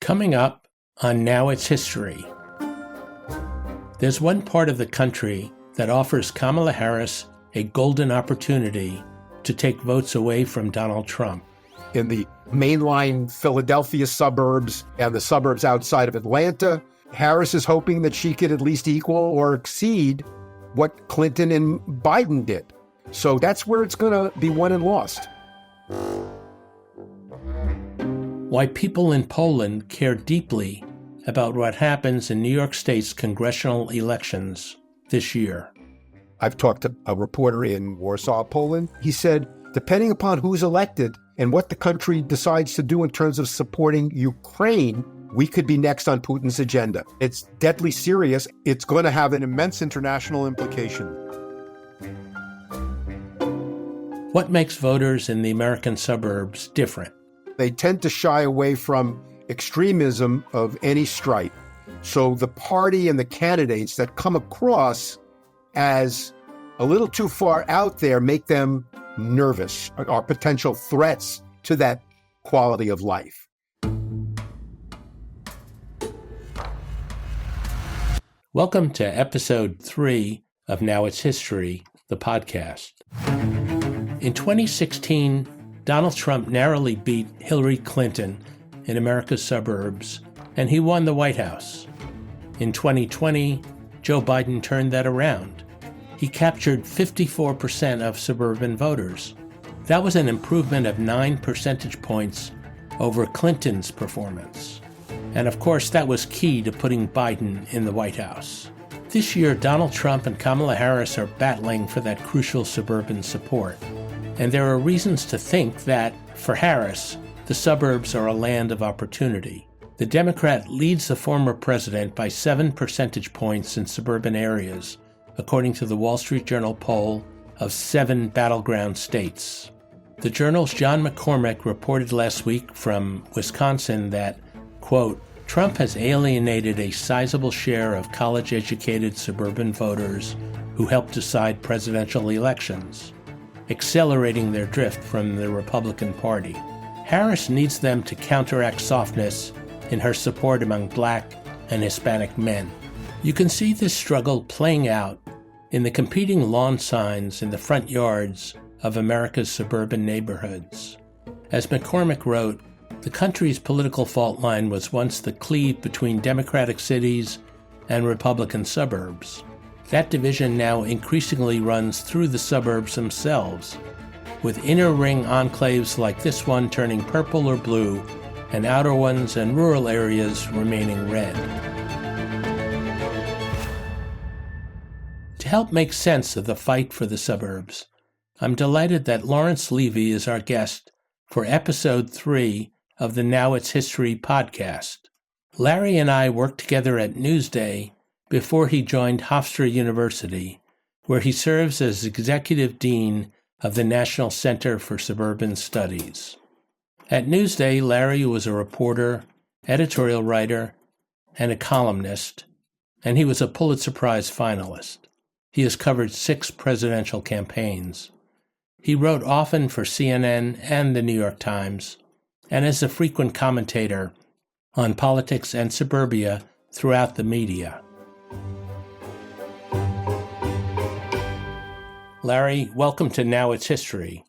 Coming up on Now It's History. There's one part of the country that offers Kamala Harris a golden opportunity to take votes away from Donald Trump. In the mainline Philadelphia suburbs and the suburbs outside of Atlanta, Harris is hoping that she could at least equal or exceed what Clinton and Biden did. So that's where it's going to be won and lost. Why people in Poland care deeply about what happens in New York State's congressional elections this year. I've talked to a reporter in Warsaw, Poland. He said, depending upon who's elected and what the country decides to do in terms of supporting Ukraine, we could be next on Putin's agenda. It's deadly serious. It's going to have an immense international implication. What makes voters in the American suburbs different? They tend to shy away from extremism of any stripe. So the party and the candidates that come across as a little too far out there make them nervous, are potential threats to that quality of life. Welcome to episode 3 of Now It's History, the podcast. In 2016, Donald Trump narrowly beat Hillary Clinton in America's suburbs, and he won the White House. In 2020, Joe Biden turned that around. He captured 54% of suburban voters. That was an improvement of 9 percentage points over Clinton's performance. And of course, that was key to putting Biden in the White House. This year, Donald Trump and Kamala Harris are battling for that crucial suburban support. And there are reasons to think that, for Harris, the suburbs are a land of opportunity. The Democrat leads the former president by 7 percentage points in suburban areas, according to the Wall Street Journal poll of 7 battleground states. The Journal's John McCormick reported last week from Wisconsin that, quote, Trump has alienated a sizable share of college-educated suburban voters who help decide presidential elections, accelerating their drift from the Republican Party. Harris needs them to counteract softness in her support among Black and Hispanic men. You can see this struggle playing out in the competing lawn signs in the front yards of America's suburban neighborhoods. As McCormick wrote, the country's political fault line was once the cleave between Democratic cities and Republican suburbs. That division now increasingly runs through the suburbs themselves, with inner ring enclaves like this one turning purple or blue, and outer ones and rural areas remaining red. To help make sense of the fight for the suburbs, I'm delighted that Lawrence Levy is our guest for episode 3 of the Now It's History podcast. Larry and I worked together at Newsday before he joined Hofstra University, where he serves as Executive Dean of the National Center for Suburban Studies. At Newsday, Larry was a reporter, editorial writer, and a columnist, and he was a Pulitzer Prize finalist. He has covered 6 presidential campaigns. He wrote often for CNN and the New York Times, and is a frequent commentator on politics and suburbia throughout the media. Larry, welcome to Now It's History.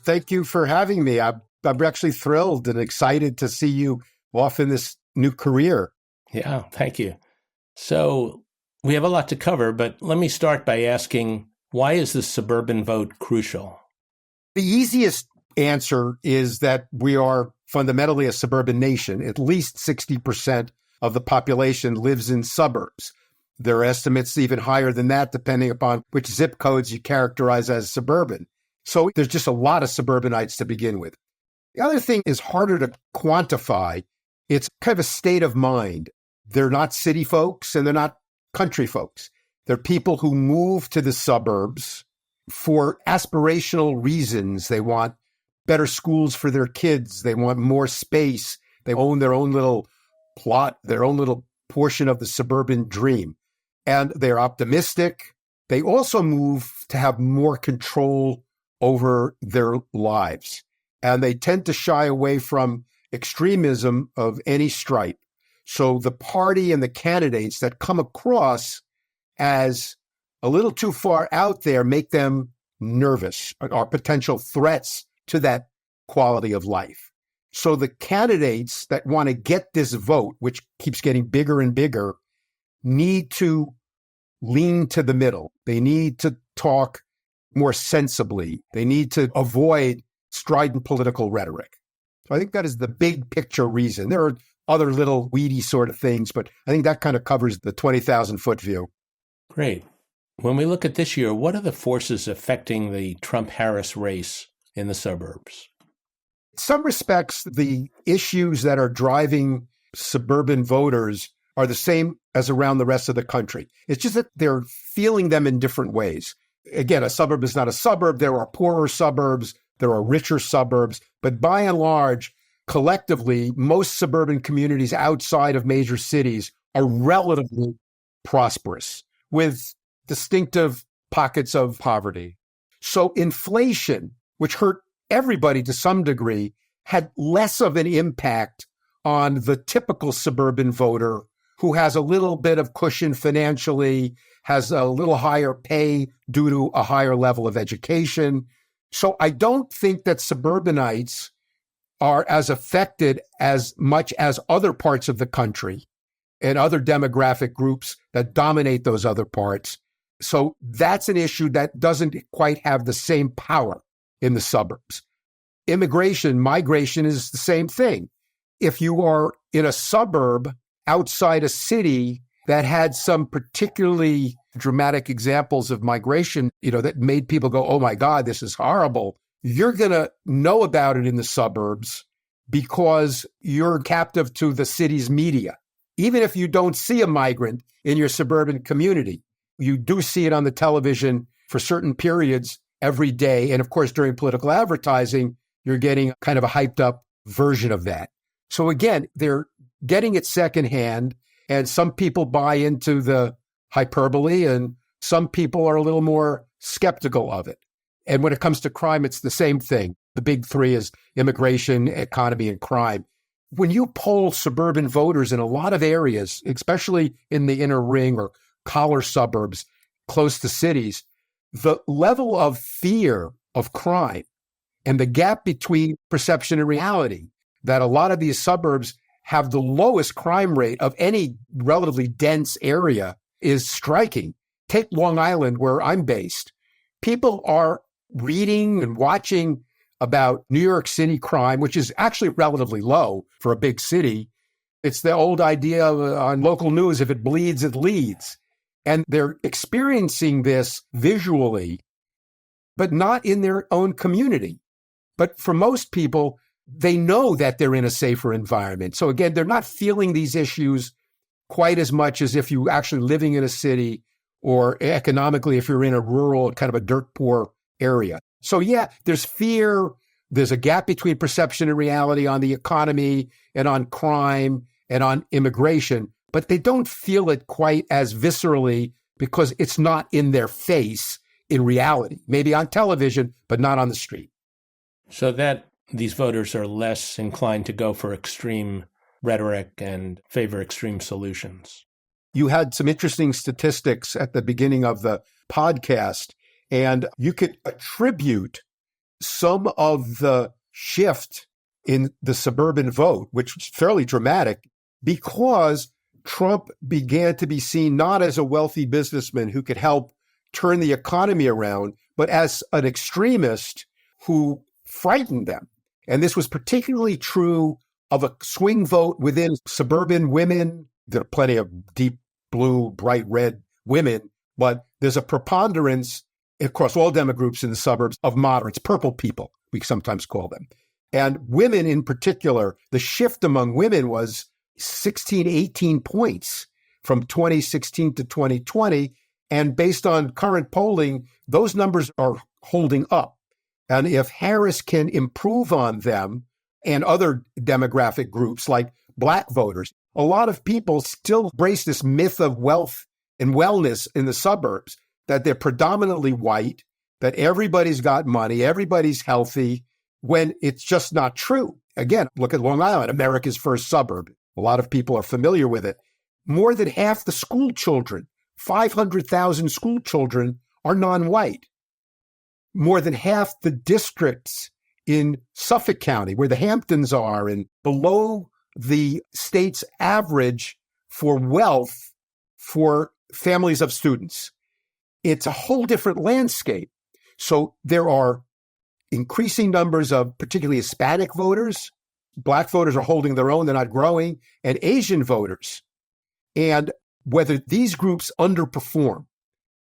Thank you for having me. I'm actually thrilled and excited to see you off in this new career. Yeah, thank you. So we have a lot to cover, but let me start by asking, why is the suburban vote crucial? The easiest answer is that we are fundamentally a suburban nation. At least 60% of the population lives in suburbs. There are estimates even higher than that, depending upon which zip codes you characterize as suburban. So there's just a lot of suburbanites to begin with. The other thing is harder to quantify. It's kind of a state of mind. They're not city folks and they're not country folks. They're people who move to the suburbs for aspirational reasons. They want better schools for their kids. They want more space. They own their own little plot, their own little portion of the suburban dream. And they're optimistic. They also move to have more control over their lives. And they tend to shy away from extremism of any stripe. So the party and the candidates that come across as a little too far out there make them nervous, are potential threats to that quality of life. So the candidates that want to get this vote, which keeps getting bigger and bigger, need to lean to the middle. They need to talk more sensibly. They need to avoid strident political rhetoric. So I think that is the big picture reason. There are other little weedy sort of things, but I think that kind of covers the 20,000-foot view. Great. When we look at this year, what are the forces affecting the Trump-Harris race in the suburbs? In some respects, the issues that are driving suburban voters are the same as around the rest of the country. It's just that they're feeling them in different ways. Again, a suburb is not a suburb. There are poorer suburbs. There are richer suburbs. But by and large, collectively, most suburban communities outside of major cities are relatively prosperous with distinctive pockets of poverty. So inflation, which hurt everybody to some degree, had less of an impact on the typical suburban voter who has a little bit of cushion financially, has a little higher pay due to a higher level of education. So I don't think that suburbanites are as affected as much as other parts of the country and other demographic groups that dominate those other parts. So that's an issue that doesn't quite have the same power in the suburbs. Migration is the same thing. If you are in a suburb outside a city that had some particularly dramatic examples of migration, that made people go, oh my God, this is horrible, you're going to know about it in the suburbs because you're captive to the city's media. Even if you don't see a migrant in your suburban community, you do see it on the television for certain periods every day. And of course, during political advertising, you're getting kind of a hyped up version of that. So again, they're getting it secondhand, and some people buy into the hyperbole and some people are a little more skeptical of it. And when it comes to crime, it's the same thing. The big three is immigration, economy, and crime. When you poll suburban voters in a lot of areas, especially in the inner ring or collar suburbs close to cities, the level of fear of crime and the gap between perception and reality, that a lot of these suburbs have the lowest crime rate of any relatively dense area, is striking. Take Long Island, where I'm based. People are reading and watching about New York City crime, which is actually relatively low for a big city. It's the old idea on local news, if it bleeds, it leads. And they're experiencing this visually, but not in their own community. But for most people, they know that they're in a safer environment. So again, they're not feeling these issues quite as much as if you're actually living in a city, or economically if you're in a rural, kind of a dirt poor area. So yeah, there's fear. There's a gap between perception and reality on the economy and on crime and on immigration, but they don't feel it quite as viscerally because it's not in their face in reality. Maybe on television, but not on the street. So that these voters are less inclined to go for extreme rhetoric and favor extreme solutions. You had some interesting statistics at the beginning of the podcast, and you could attribute some of the shift in the suburban vote, which was fairly dramatic, because Trump began to be seen not as a wealthy businessman who could help turn the economy around, but as an extremist who frightened them. And this was particularly true of a swing vote within suburban women. There are plenty of deep blue, bright red women, but there's a preponderance across all demogroups in the suburbs of moderates, purple people, we sometimes call them. And women in particular, the shift among women was 16, 18 points from 2016 to 2020. And based on current polling, those numbers are holding up. And if Harris can improve on them and other demographic groups like Black voters, a lot of people still embrace this myth of wealth and wellness in the suburbs, that they're predominantly white, that everybody's got money, everybody's healthy, when it's just not true. again, look at Long Island, America's first suburb. A lot of people are familiar with it. More than half the school children, 500,000 school children, are non-white. More than half the districts in Suffolk County, where the Hamptons are, and below the state's average for wealth for families of students. It's a whole different landscape. So there are increasing numbers of particularly Hispanic voters. Black voters are holding their own, they're not growing, and Asian voters. And whether these groups underperform,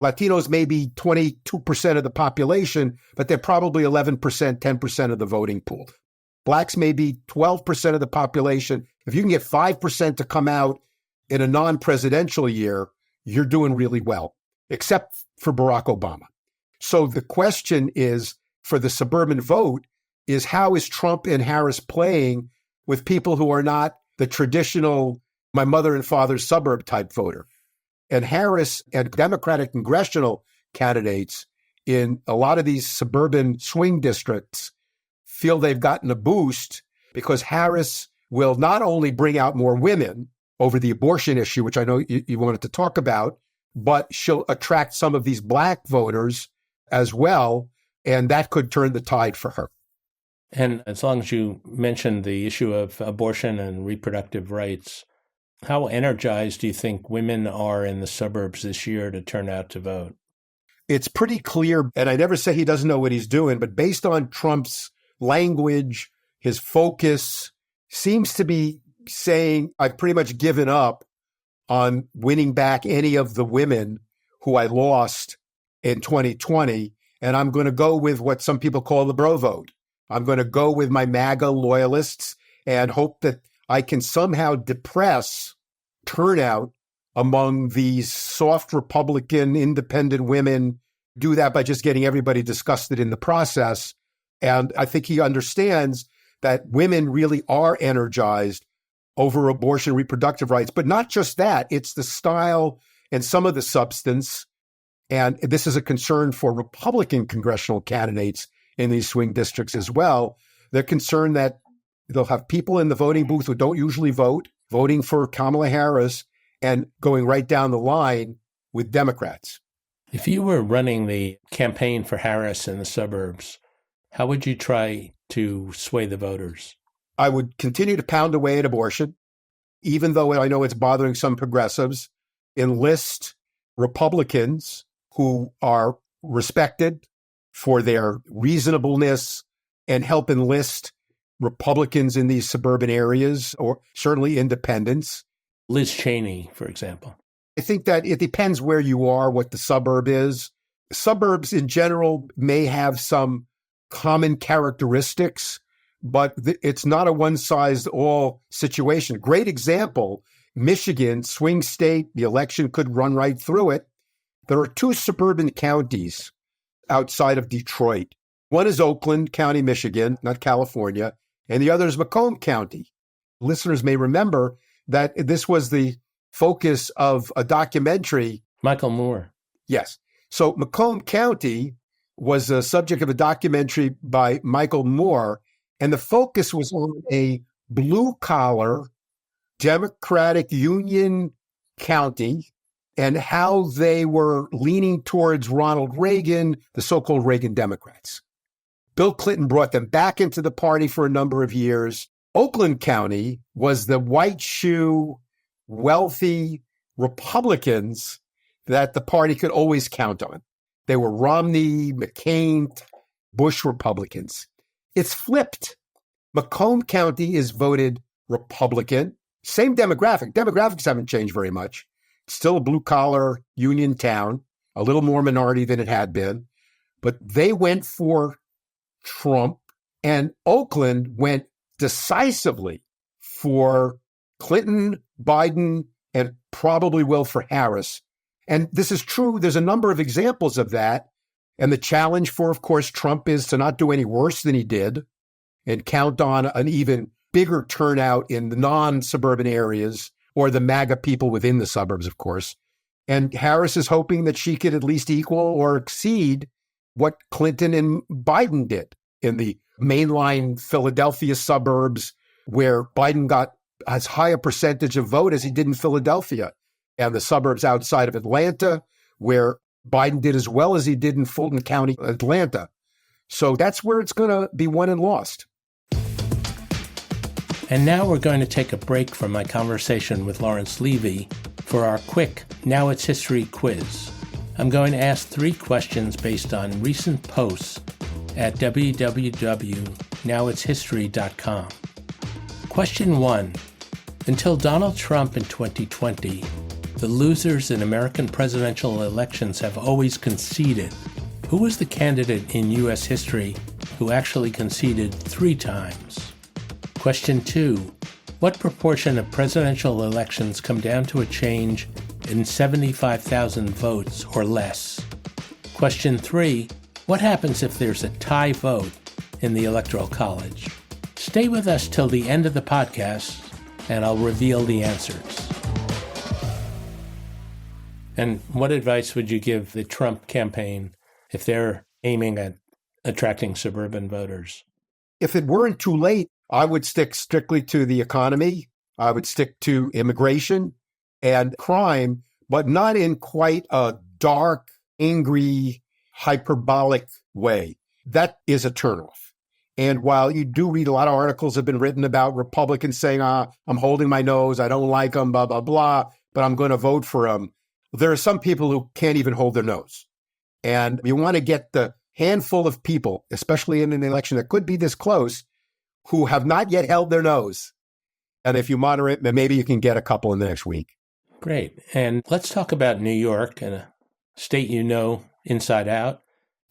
Latinos may be 22% of the population, but they're probably 11%, 10% of the voting pool. Blacks may be 12% of the population. If you can get 5% to come out in a non-presidential year, you're doing really well, except for Barack Obama. So the question is, for the suburban vote, is how is Trump and Harris playing with people who are not the traditional my mother and father's suburb type voter? And Harris and Democratic congressional candidates in a lot of these suburban swing districts feel they've gotten a boost because Harris will not only bring out more women over the abortion issue, which I know you wanted to talk about, but she'll attract some of these black voters as well, and that could turn the tide for her. And as long as you mentioned the issue of abortion and reproductive rights, how energized do you think women are in the suburbs this year to turn out to vote? It's pretty clear, and I never say he doesn't know what he's doing, but based on Trump's language, his focus seems to be saying, I've pretty much given up on winning back any of the women who I lost in 2020, and I'm going to go with what some people call the bro vote. I'm going to go with my MAGA loyalists and hope that I can somehow depress turnout among these soft Republican independent women, do that by just getting everybody disgusted in the process. And I think he understands that women really are energized over abortion, reproductive rights, but not just that. It's the style and some of the substance. And this is a concern for Republican congressional candidates in these swing districts as well. They're concerned that they'll have people in the voting booth who don't usually vote, voting for Kamala Harris and going right down the line with Democrats. If you were running the campaign for Harris in the suburbs, how would you try to sway the voters? I would continue to pound away at abortion, even though I know it's bothering some progressives, enlist Republicans who are respected for their reasonableness and help enlist Republicans in these suburban areas, or certainly independents. Liz Cheney, for example. I think that it depends where you are, what the suburb is. Suburbs in general may have some common characteristics, but it's not a one-size-all situation. Great example, Michigan, swing state, the election could run right through it. There are two suburban counties outside of Detroit. One is Oakland County, Michigan, not California, and the other is Macomb County. Listeners may remember that this was the focus of a documentary. Michael Moore. Yes. So Macomb County was the subject of a documentary by Michael Moore, and the focus was on a blue-collar Democratic Union county and how they were leaning towards Ronald Reagan, the so-called Reagan Democrats. Bill Clinton brought them back into the party for a number of years. Oakland County was the white shoe, wealthy Republicans that the party could always count on. They were Romney, McCain, Bush Republicans. It's flipped. Macomb County is voted Republican. Same demographic. Demographics haven't changed very much. Still a blue-collar union town, a little more minority than it had been. But they went for Trump, and Oakland went decisively for Clinton, Biden, and probably will for Harris. And this is true. There's a number of examples of that. And the challenge for, of course, Trump is to not do any worse than he did and count on an even bigger turnout in the non-suburban areas or the MAGA people within the suburbs, of course. And Harris is hoping that she could at least equal or exceed what Clinton and Biden did in the mainline Philadelphia suburbs where Biden got as high a percentage of vote as he did in Philadelphia, and the suburbs outside of Atlanta where Biden did as well as he did in Fulton County, Atlanta. So that's where it's going to be won and lost. And now we're going to take a break from my conversation with Lawrence Levy for our quick Now It's History quiz. I'm going to ask 3 questions based on recent posts at www.nowitshistory.com. Question 1. Until Donald Trump in 2020, the losers in American presidential elections have always conceded. Who was the candidate in U.S. history who actually conceded 3 times? Question 2. What proportion of presidential elections come down to a change in 75,000 votes or less? Question 3. What happens if there's a tie vote in the Electoral College? Stay with us till the end of the podcast, and I'll reveal the answers. And what advice would you give the Trump campaign if they're aiming at attracting suburban voters? If it weren't too late, I would stick strictly to the economy. I would stick to immigration and crime, but not in quite a dark, angry, hyperbolic way. That is a turnoff. And while you do read a lot of articles have been written about Republicans saying, I'm holding my nose, I don't like them, blah, blah, blah, but I'm going to vote for them. There are some people who can't even hold their nose. And you want to get the handful of people, especially in an election that could be this close, who have not yet held their nose. And if you moderate, maybe you can get a couple in the next week. Great. And let's talk about New York, and a state you know inside out.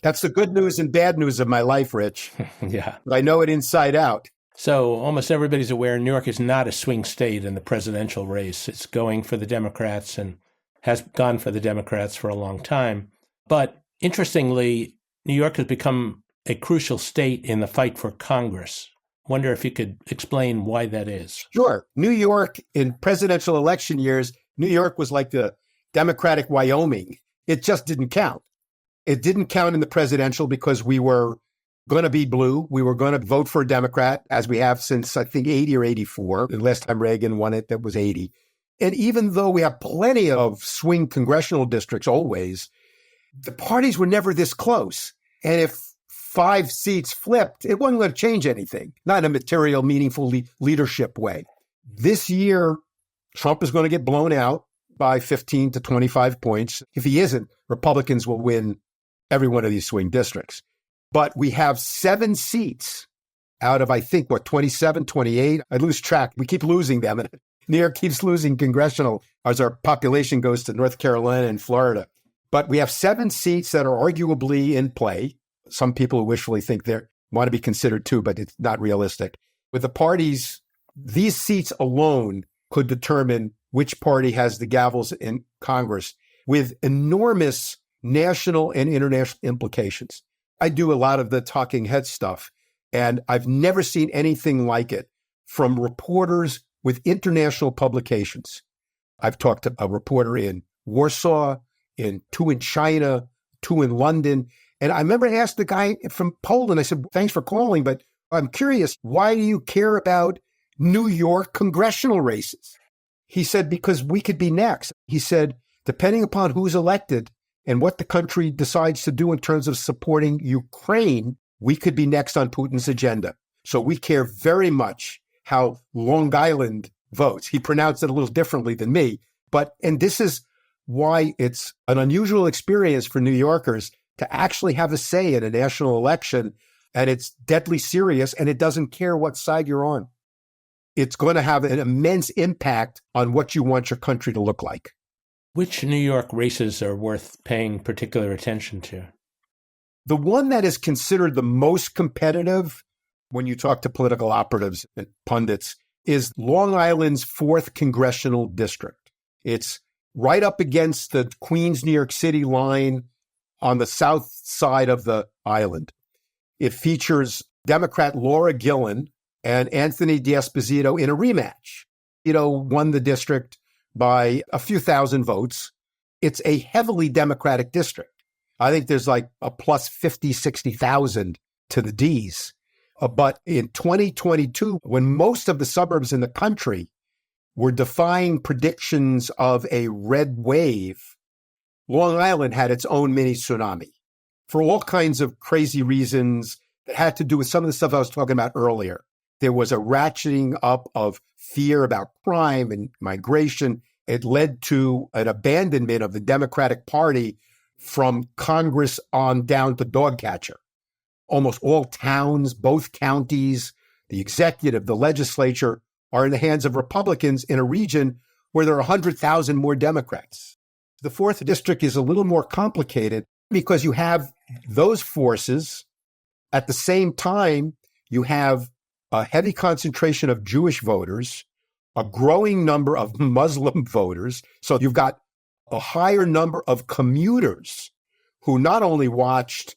That's the good news and bad news of my life, Rich. Yeah. I know it inside out. So almost everybody's aware New York is not a swing state in the presidential race. It's going for the Democrats and has gone for the Democrats for a long time. But interestingly, New York has become a crucial state in the fight for Congress. Wonder if you could explain why that is. Sure. New York, in presidential election years, New York was like the Democratic Wyoming. It just didn't count. It didn't count in the presidential because we were going to be blue. We were going to vote for a Democrat, as we have since, I think, 80 or 84. The last time Reagan won it, that was 80. And even though we have plenty of swing congressional districts always, the parties were never this close. And if 5 seats flipped, it wasn't going to change anything, not in a material, meaningful leadership way. This year, Trump is going to get blown out by 15 to 25 points. If he isn't, Republicans will win every one of these swing districts. But we have 7 seats out of, I think, 27, 28? I lose track. We keep losing them. And New York keeps losing congressional as our population goes to North Carolina and Florida. But we have 7 seats that are arguably in play. Some people wishfully think they want to be considered 2, but it's not realistic. With the parties, these seats alone could determine which party has the gavels in Congress with enormous national and international implications. I do a lot of the talking head stuff, and I've never seen anything like it from reporters with international publications. I've talked to a reporter in Warsaw, 2 in China, 2 in London. And I remember I asked the guy from Poland, I said, thanks for calling, but I'm curious, why do you care about New York congressional races? He said, because we could be next. He said, depending upon who's elected and what the country decides to do in terms of supporting Ukraine, we could be next on Putin's agenda. So we care very much how Long Island votes. He pronounced it a little differently than me. And this is why it's an unusual experience for New Yorkers to actually have a say in a national election. And it's deadly serious, and it doesn't care what side you're on. It's going to have an immense impact on what you want your country to look like. Which New York races are worth paying particular attention to? The one that is considered the most competitive when you talk to political operatives and pundits is Long Island's 4th congressional district. It's right up against the Queens, New York City line on the south side of the island. It features Democrat Laura Gillen and Anthony D'Esposito in a rematch. Won the district by a few thousand votes. It's a heavily Democratic district. I think there's like a plus 50, 60,000 to the D's. But in 2022, when most of the suburbs in the country were defying predictions of a red wave, Long Island had its own mini tsunami for all kinds of crazy reasons that had to do with some of the stuff I was talking about earlier. There was a ratcheting up of fear about crime and migration. It led to an abandonment of the Democratic Party from Congress on down to dog catcher. Almost all towns, both counties, the executive, the legislature are in the hands of Republicans in a region where there are 100,000 more Democrats. The 4th District is a little more complicated because you have those forces. At the same time, you have a heavy concentration of Jewish voters, a growing number of Muslim voters. So you've got a higher number of commuters who not only watched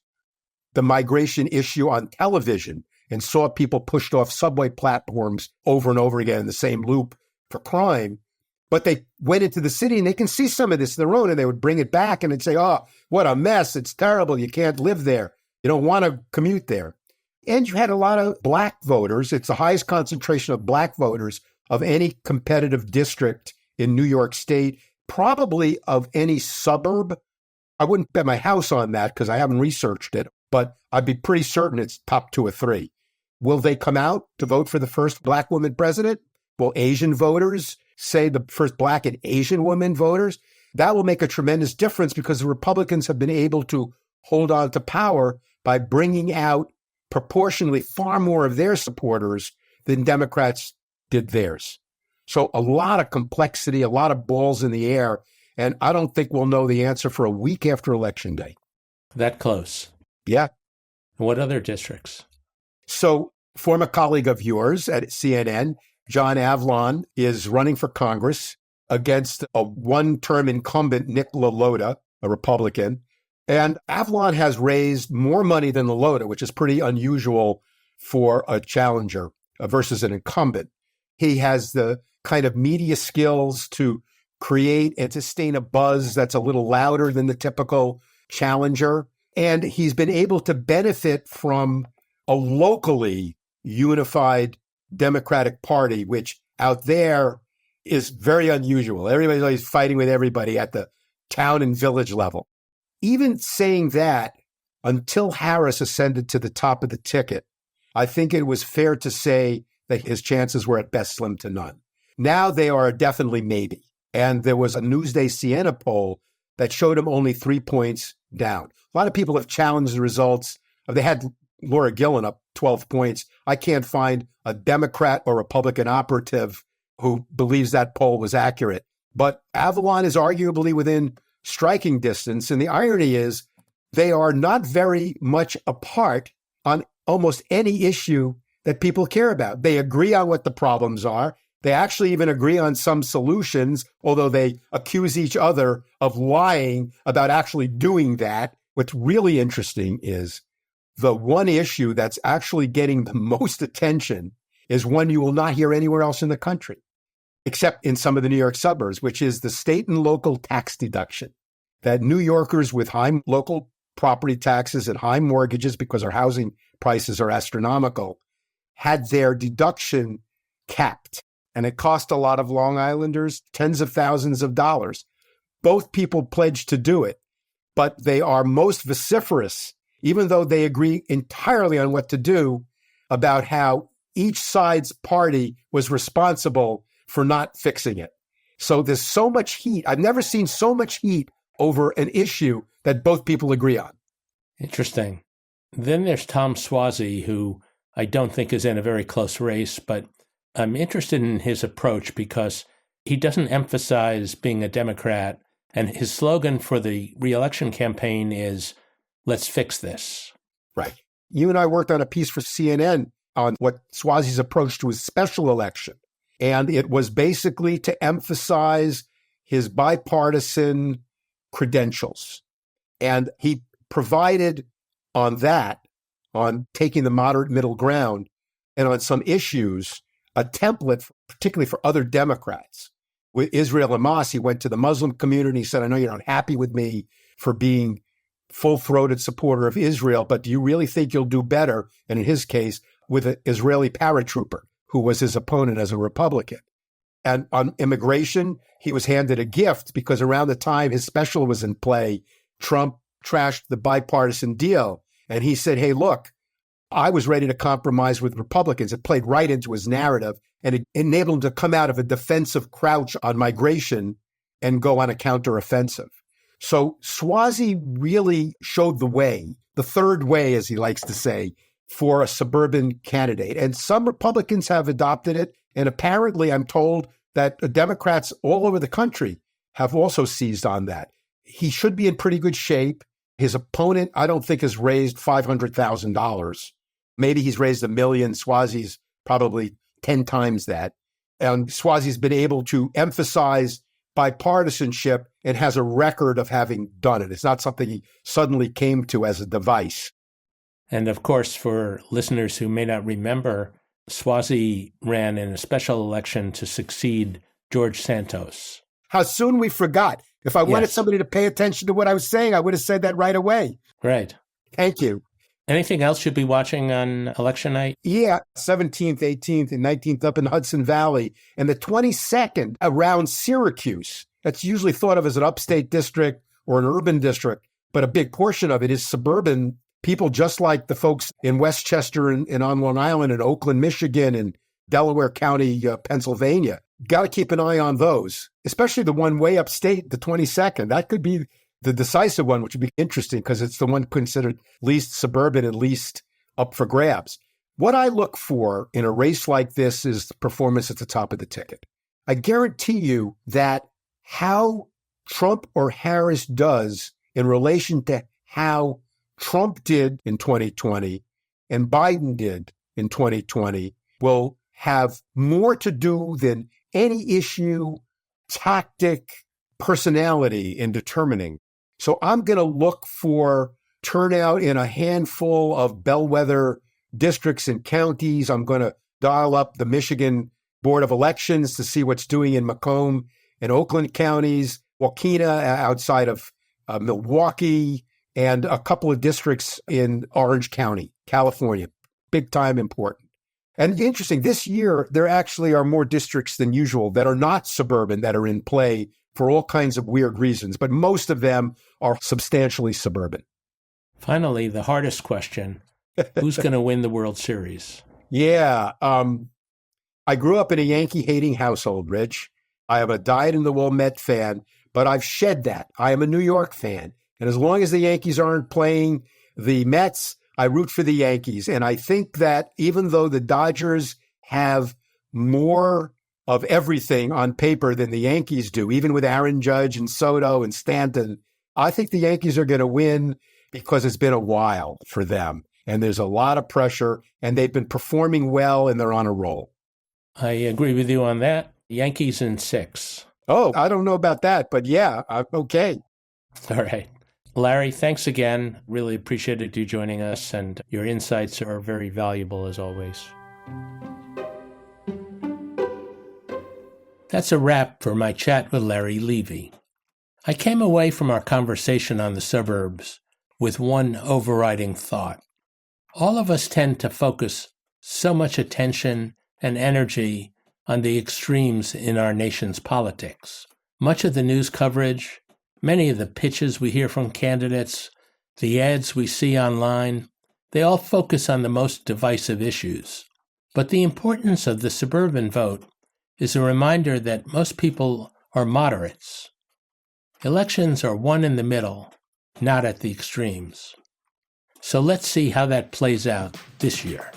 the migration issue on television and saw people pushed off subway platforms over and over again in the same loop for crime, but they went into the city and they can see some of this on their own, and they would bring it back and they'd say, oh, what a mess. It's terrible. You can't live there. You don't want to commute there. And you had a lot of black voters. It's the highest concentration of black voters of any competitive district in New York State, probably of any suburb. I wouldn't bet my house on that because I haven't researched it, but I'd be pretty certain it's top 2 or 3. Will they come out to vote for the first black woman president? Will Asian voters say the first black and Asian woman voters? That will make a tremendous difference because the Republicans have been able to hold on to power by bringing out proportionally far more of their supporters than Democrats did theirs. So a lot of complexity, a lot of balls in the air, and I don't think we'll know the answer for a week after Election Day. That close? Yeah. What other districts? So former colleague of yours at CNN, John Avlon, is running for Congress against a one-term incumbent, Nick LaLota, a Republican. And Avlon has raised more money than LaLota, which is pretty unusual for a challenger versus an incumbent. He has the kind of media skills to create and sustain a buzz that's a little louder than the typical challenger. And he's been able to benefit from a locally unified Democratic Party, which out there is very unusual. Everybody's always fighting with everybody at the town and village level. Even saying that, until Harris ascended to the top of the ticket, I think it was fair to say that his chances were at best slim to none. Now they are definitely maybe. And there was a Newsday Siena poll that showed him only 3 points down. A lot of people have challenged the results. They had Laura Gillen up 12 points. I can't find a Democrat or Republican operative who believes that poll was accurate. But Avalon is arguably within striking distance. And the irony is they are not very much apart on almost any issue that people care about. They agree on what the problems are. They actually even agree on some solutions, although they accuse each other of lying about actually doing that. What's really interesting is the one issue that's actually getting the most attention is one you will not hear anywhere else in the country, except in some of the New York suburbs, which is the state and local tax deduction. That New Yorkers with high local property taxes and high mortgages, because our housing prices are astronomical, had their deduction capped. And it cost a lot of Long Islanders tens of thousands of dollars. Both people pledged to do it, but they are most vociferous, even though they agree entirely on what to do, about how each side's party was responsible for not fixing it. So there's so much heat. I've never seen so much heat over an issue that both people agree on. Interesting. Then there's Tom Suozzi, who I don't think is in a very close race, but I'm interested in his approach because he doesn't emphasize being a Democrat, and his slogan for the reelection campaign is, let's fix this. Right. You and I worked on a piece for CNN on what Suozzi's approach to his special election. And it was basically to emphasize his bipartisan credentials. And he provided on that, on taking the moderate middle ground, and on some issues, a template, particularly for other Democrats. With Israel Hamas, he went to the Muslim community. He said, I know you're not happy with me for being full-throated supporter of Israel, but do you really think you'll do better? And in his case, with an Israeli paratrooper who was his opponent as a Republican. And on immigration, he was handed a gift because around the time his special was in play, Trump trashed the bipartisan deal. And he said, hey, look, I was ready to compromise with Republicans. It played right into his narrative and it enabled him to come out of a defensive crouch on migration and go on a counteroffensive. So Suozzi really showed the way, the third way, as he likes to say, for a suburban candidate. And some Republicans have adopted it. And apparently, I'm told that Democrats all over the country have also seized on that. He should be in pretty good shape. His opponent, I don't think, has raised $500,000. Maybe he's raised $1 million. Suozzi's probably 10 times that. And Suozzi's been able to emphasize bipartisanship and has a record of having done it. It's not something he suddenly came to as a device. And of course, for listeners who may not remember, Suozzi ran in a special election to succeed George Santos. How soon we forgot. If I wanted somebody to pay attention to what I was saying, I would have said that right away. Right. Thank you. Anything else you'll be watching on election night? Yeah, 17th, 18th, and 19th up in Hudson Valley, and the 22nd around Syracuse. That's usually thought of as an upstate district or an urban district, but a big portion of it is suburban. People just like the folks in Westchester and on Long Island and Oakland, Michigan, and Delaware County, Pennsylvania. Got to keep an eye on those, especially the one way upstate, the 22nd. That could be the decisive one, which would be interesting because it's the one considered least suburban and least up for grabs. What I look for in a race like this is the performance at the top of the ticket. I guarantee you that how Trump or Harris does in relation to how Trump did in 2020 and Biden did in 2020 will have more to do than any issue, tactic, personality in determining. So I'm going to look for turnout in a handful of bellwether districts and counties. I'm going to dial up the Michigan Board of Elections to see what's doing in Macomb and Oakland counties, Waukena outside of Milwaukee, and a couple of districts in Orange County, California. Big time important. And interesting, this year, there actually are more districts than usual that are not suburban that are in play for all kinds of weird reasons, but most of them are substantially suburban. Finally, the hardest question, who's going to win the World Series? Yeah. I grew up in a Yankee-hating household, Rich. I am a dyed-in-the-wool Met fan, but I've shed that. I am a New York fan. And as long as the Yankees aren't playing the Mets, I root for the Yankees. And I think that even though the Dodgers have more of everything on paper than the Yankees do, even with Aaron Judge and Soto and Stanton, I think the Yankees are going to win because it's been a while for them. And there's a lot of pressure, and they've been performing well, and they're on a roll. I agree with you on that. Yankees in 6. Oh, I don't know about that, but yeah, okay. All right. Larry, thanks again. Really appreciated you joining us, and your insights are very valuable as always. That's a wrap for my chat with Larry Levy. I came away from our conversation on the suburbs with one overriding thought. All of us tend to focus so much attention and energy on the extremes in our nation's politics. Much of the news coverage, many of the pitches we hear from candidates, the ads we see online, they all focus on the most divisive issues. But the importance of the suburban vote is a reminder that most people are moderates. Elections are won in the middle, not at the extremes. So let's see how that plays out this year.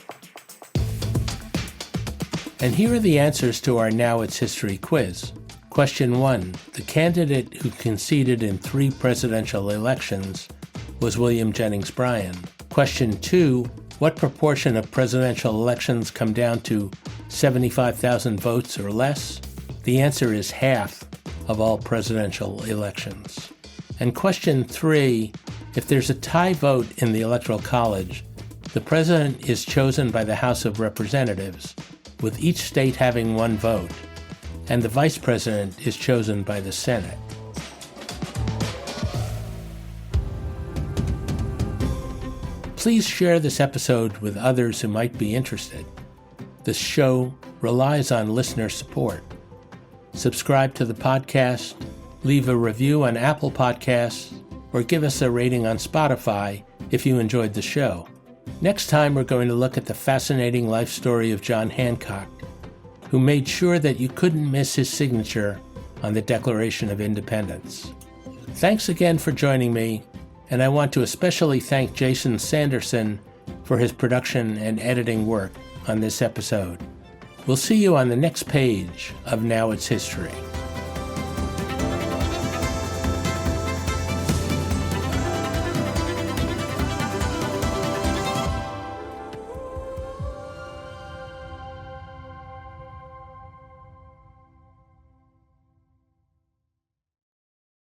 And here are the answers to our Now It's History quiz. Question 1. The candidate who conceded in 3 presidential elections was William Jennings Bryan. Question 2. What proportion of presidential elections come down to 75,000 votes or less? The answer is half of all presidential elections. And question 3. If there's a tie vote in the Electoral College, the president is chosen by the House of Representatives, with each state having 1 vote, and the vice president is chosen by the Senate. Please share this episode with others who might be interested. This show relies on listener support. Subscribe to the podcast, leave a review on Apple Podcasts, or give us a rating on Spotify if you enjoyed the show. Next time, we're going to look at the fascinating life story of John Hancock, who made sure that you couldn't miss his signature on the Declaration of Independence. Thanks again for joining me, and I want to especially thank Jason Sanderson for his production and editing work on this episode. We'll see you on the next page of Now It's History.